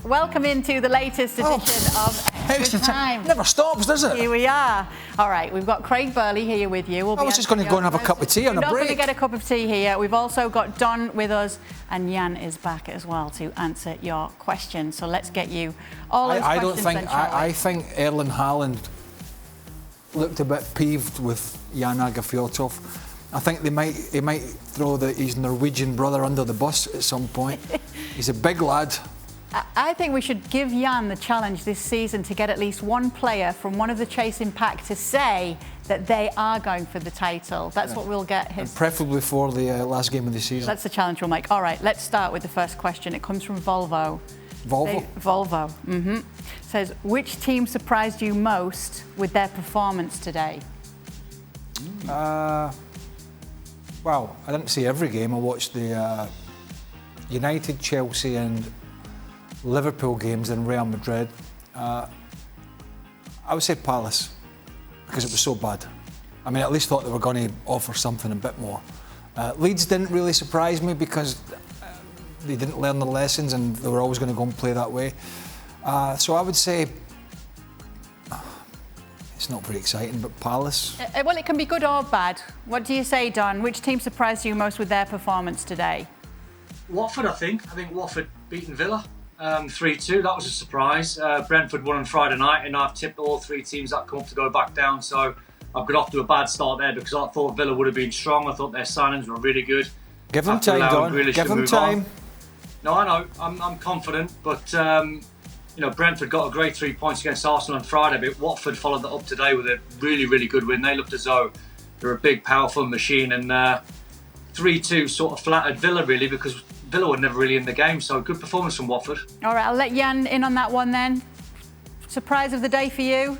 Welcome into the latest edition of Extra Time. Never stops, does it? Here we are. All right, we've got Craig Burley here with you. I was just going to go and have a cup of tea on a break. We're not going to get a cup of tea here. We've also got Don with us, and Jan is back as well to answer your questions. So let's get you all those questions. I think Erling Haaland looked a bit peeved with Aage Fjortoft. I think he might throw his Norwegian brother under the bus at some point. He's a big lad. I think we should give Jan the challenge this season to get at least one player from one of the chasing pack to say that they are going for the title. That's what we'll get his... And preferably before the last game of the season. That's the challenge we'll make. All right, let's start with the first question. It comes from Volvo. Volvo? Volvo. Mm-hmm. Says, which team surprised you most with their performance today? Well, I didn't see every game. I watched the United, Chelsea and Liverpool games and Real Madrid. I would say Palace, because it was so bad. I mean, I at least thought they were going to offer something a bit more. Leeds didn't really surprise me because they didn't learn their lessons and they were always going to go and play that way. So I would say, it's not very exciting, but Palace. Well, it can be good or bad. What do you say, Don? Which team surprised you most with their performance today? Watford, I think. I think Watford beaten Villa 3-2. That was a surprise. Brentford won on Friday night, and I've tipped all three teams that come up to go back down. So I've got off to a bad start there because I thought Villa would have been strong. I thought their signings were really good. Give them time, Don. Give them time. No, I know. I'm confident, but you know, Brentford got a great 3 points against Arsenal on Friday, but Watford followed that up today with a really, really good win. They looked as though they're a big, powerful machine, and 3-2 sort of flattered Villa really because Villa were never really in the game. So good performance from Watford. All right, I'll let Jan in on that one then. Surprise of the day for you?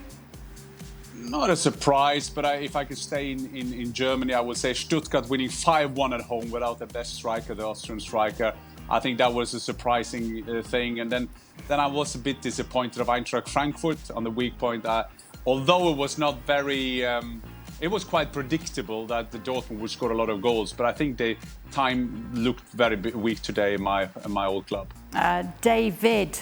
Not a surprise, but if I could stay in Germany, I would say Stuttgart winning 5-1 at home without the best striker, the Austrian striker. I think that was a surprising thing. And then I was a bit disappointed of Eintracht Frankfurt on the weak point. Although it was not very... it was quite predictable that the Dortmund would score a lot of goals, but I think the time looked very weak today in my old club. David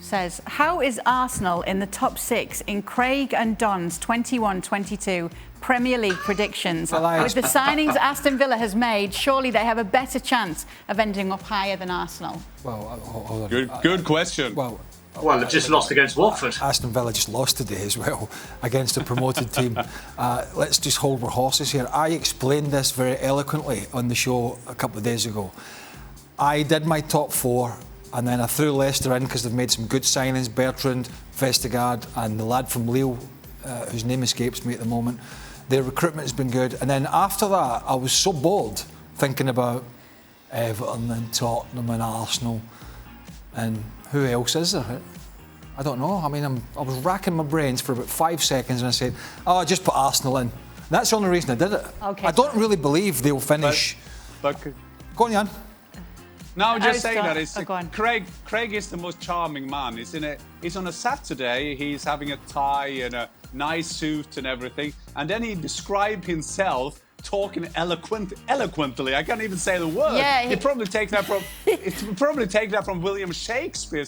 says, how is Arsenal in the top six in Craig and Don's 21-22 Premier League predictions? With the signings Aston Villa has made, surely they have a better chance of ending up higher than Arsenal. Well, hold on. Good question. Well, they've just lost against Watford. Aston Villa just lost today as well against a promoted team. Let's just hold our horses here. I explained this very eloquently on the show a couple of days ago. I did my top four, and then I threw Leicester in because they've made some good signings, Bertrand, Vestergaard and the lad from Lille, whose name escapes me at the moment. Their recruitment has been good. And then after that, I was so bored thinking about Everton and Tottenham and Arsenal. And who else is there? I don't know. I mean, I was racking my brains for about 5 seconds and I said, oh, I just put Arsenal in. That's the only reason I did it. Okay. I don't really believe they'll finish. But go on, Jan. No, I'm just saying that it's Craig is the most charming man. It's on a Saturday. He's having a tie and a nice suit and everything, and then he described himself talking eloquently. I can't even say the word. Yeah, he probably take that from William Shakespeare.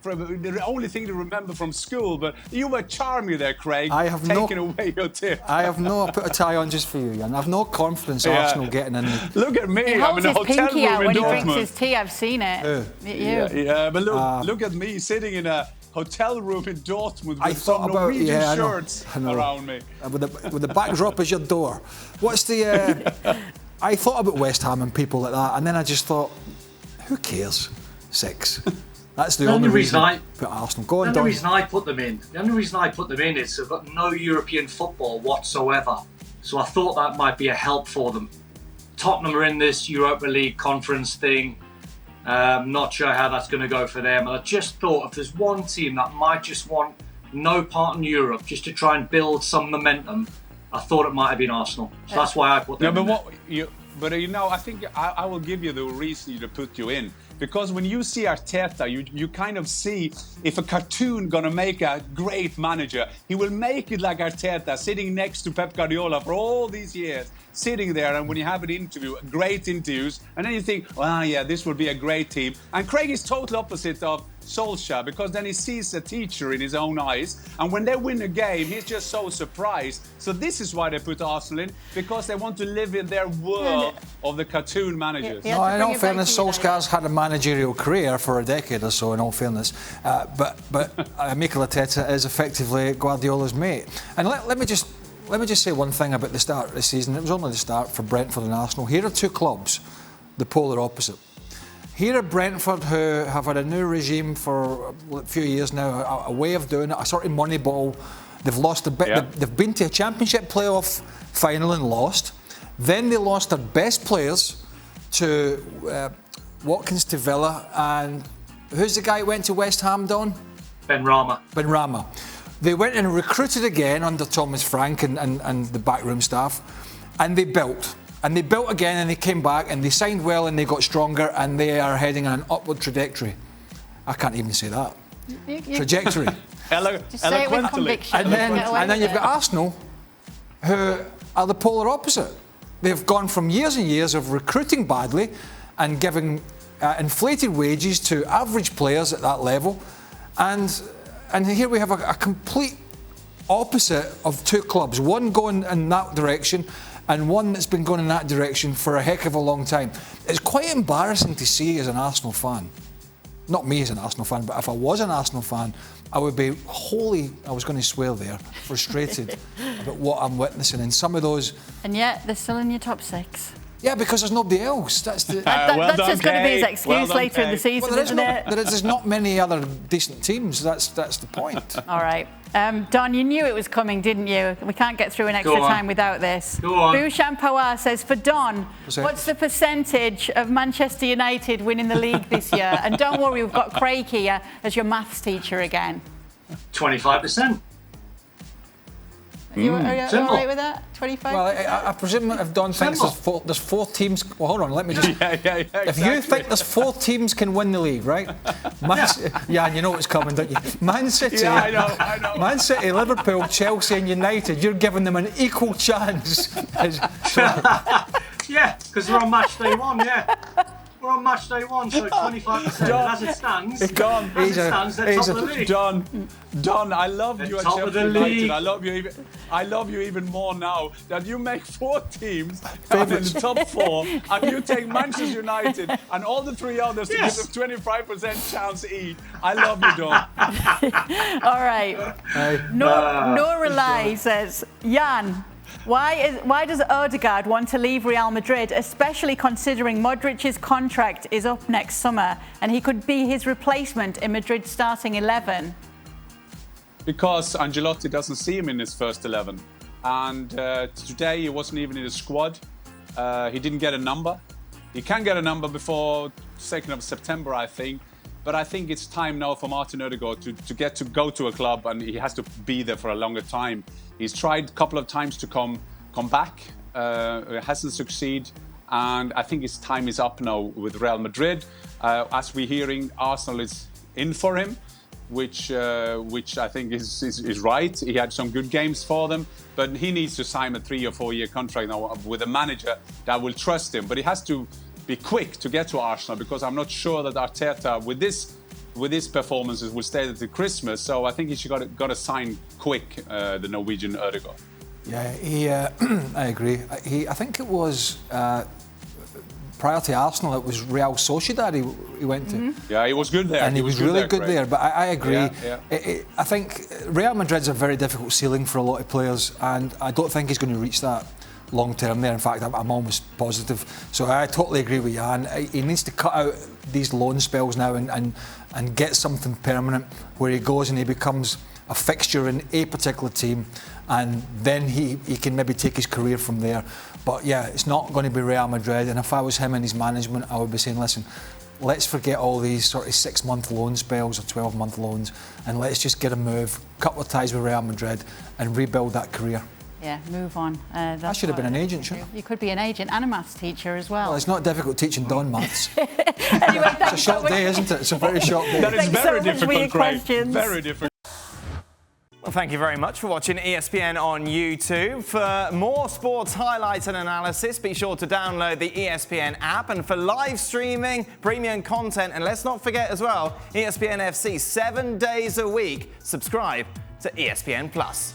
From the only thing to remember from school. But you were charming there, Craig. I have taking away your tip. I put a tie on just for you, Jan. I have no confidence Arsenal getting in. Look at me. I'm in a hotel room in Dortmund. When he drinks his tea, I've seen it. Yeah, but look at me sitting in a hotel room in Dortmund with some Norwegian shirts around me. With the backdrop as your door. What's the... I thought about West Ham and people like that, and then I just thought, who cares? 6. That's the only reason I put Arsenal. Go on, The only reason I put them in is they've got no European football whatsoever. So I thought that might be a help for them. Tottenham are in this Europa League conference thing. Not sure how that's going to go for them. I just thought if there's one team that might just want no part in Europe just to try and build some momentum, I thought it might have been Arsenal. So that's why I put them in. But I think I will give you the reason to put you in. Because when you see Arteta, you kind of see if a cartoon gonna make a great manager, he will make it like Arteta, sitting next to Pep Guardiola for all these years, sitting there, and when you have an interview, great interviews, and then you think, well, yeah, this will be a great team. And Craig is total opposite of Solskjaer, because then he sees a teacher in his own eyes, and when they win a game, he's just so surprised. So this is why they put Arsenal in, because they want to live in their world of the cartoon managers. No, in all fairness, Solskjaer's had a managerial career for a decade or so, in all fairness. But Mikel Arteta is effectively Guardiola's mate. And let me just say one thing about the start of the season. It was only the start for Brentford and Arsenal. Here are two clubs, the polar opposite. Here are Brentford, who have had a new regime for a few years now, a way of doing it, a sort of money ball. They've lost a bit. Yeah. They've been to a Championship playoff final and lost. Then they lost their best players to Watkins to Villa, and who's the guy who went to West Ham, Don? Ben Rama. They went and recruited again under Thomas Frank and the backroom staff, and they built. And they built again, and they came back, and they signed well, and they got stronger, and they are heading on an upward trajectory. I can't even say that. Trajectory. Just say it with conviction. And then you've got Arsenal, who are the polar opposite. They've gone from years and years of recruiting badly and giving inflated wages to average players at that level, and here we have a complete opposite of two clubs. One going in that direction, and one that's been going in that direction for a heck of a long time. It's quite embarrassing to see as an Arsenal fan. Not me as an Arsenal fan, but if I was an Arsenal fan, I would be I was going to swear there, frustrated about what I'm witnessing in some of those. And yet, they're still in your top six. Yeah, because there's nobody else. That's just going to be his excuse later in the season, isn't it? There's not many other decent teams. That's the point. All right. Don, you knew it was coming, didn't you? We can't get through an extra time without this. Go on. Boucham Pawar says, for Don, what's the percentage of Manchester United winning the league this year? And don't worry, we've got Craig here as your maths teacher again. 25%. Are you all right with that? 25%? Well, I presume if Don thinks there's four teams... Well, hold on, let me just... Exactly. If you think there's four teams can win the league, right? Yeah, you know what's coming, don't you? Man City... Yeah, I know. Man City, Liverpool, Chelsea and United, you're giving them an equal chance. Yeah, because they're on match day one, yeah. We're on match day one, so 25%. As it stands, they're top of the league. Don, I love you at top of the Sheffield United. league. I love you even more now that you make four teams in the top four, and you take Manchester United and all the three others to give them 25% chance each. I love you, Don. All right. Nora Lai says, Jan, why does Odegaard want to leave Real Madrid, especially considering Modric's contract is up next summer and he could be his replacement in Madrid's starting 11? Because Ancelotti doesn't see him in his first 11. And today he wasn't even in the squad. He didn't get a number. He can get a number before 2nd of September, I think. But I think it's time now for Martin Odegaard to get to go to a club, and he has to be there for a longer time. He's tried a couple of times to come back. Hasn't succeeded. And I think his time is up now with Real Madrid. As we're hearing, Arsenal is in for him, which I think is right. He had some good games for them, but he needs to sign a 3 or 4 year contract now with a manager that will trust him. But he has to be quick to get to Arsenal, because I'm not sure that Arteta, with his performances, will stay until Christmas. So I think he got to sign quick, the Norwegian Odegaard. Yeah, I agree. I think it was prior to Arsenal, it was Real Sociedad he went to. Yeah, he was good there. And he was really good there. But I agree. Yeah. I think Real Madrid's a very difficult ceiling for a lot of players, and I don't think he's going to reach that long term there. In fact, I'm almost positive. So I totally agree with Jan. He needs to cut out these loan spells now and get something permanent where he goes and he becomes a fixture in a particular team, and then he can maybe take his career from there. But yeah, it's not going to be Real Madrid, and if I was him and his management, I would be saying, listen, let's forget all these sort of 6-month loan spells or 12-month loans, and let's just get a move, couple of ties with Real Madrid and rebuild that career. Yeah, move on. I should have been an agent, shouldn't I? You could be an agent and a maths teacher as well. Well, it's not difficult teaching Don maths. Anyway, it's a short day, isn't it? It's a very short day. That is very difficult, Craig. Questions. Very difficult. Well, thank you very much for watching ESPN on YouTube. For more sports highlights and analysis, be sure to download the ESPN app. And for live streaming, premium content, and let's not forget as well, ESPN FC 7 days a week. Subscribe to ESPN Plus.